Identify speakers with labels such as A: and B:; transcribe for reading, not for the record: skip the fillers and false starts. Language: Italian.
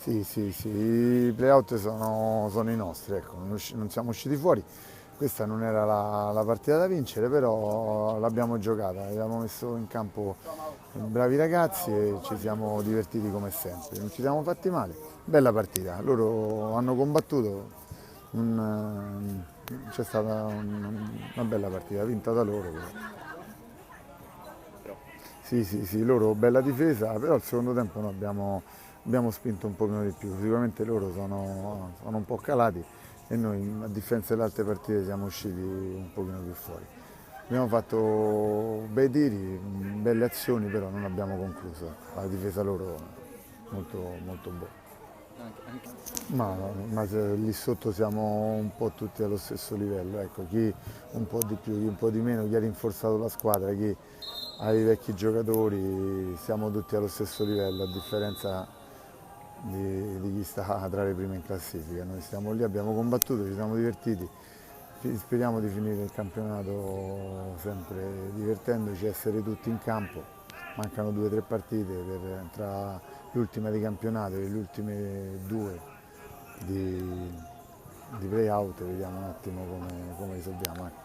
A: Sì, sì, sì, i playout sono i nostri, ecco, non siamo usciti fuori. Questa non era la partita da vincere, però l'abbiamo giocata, abbiamo messo in campo bravi ragazzi e ci siamo divertiti come sempre. Non ci siamo fatti male. Bella partita, loro hanno combattuto, c'è stata una bella partita, vinta da loro. Però. Sì, sì, sì, loro bella difesa, però al secondo tempo noi abbiamo spinto un pochino di più. Sicuramente loro sono un po' calati e noi, a differenza delle altre partite, siamo usciti un pochino più fuori. Abbiamo fatto bei tiri, belle azioni, però non abbiamo concluso. La difesa loro è molto, molto buona. Ma lì sotto siamo un po' tutti allo stesso livello, ecco, chi un po' di più, chi un po' di meno, chi ha rinforzato la squadra, chi ha i vecchi giocatori, siamo tutti allo stesso livello, a differenza di chi sta tra le prime in classifica. Noi stiamo lì, abbiamo combattuto, ci siamo divertiti, speriamo di finire il campionato sempre divertendoci, essere tutti in campo. Mancano 2 o 3 partite tra l'ultima di campionato e le ultime 2 di play-out, vediamo un attimo come risolviamo. Ecco.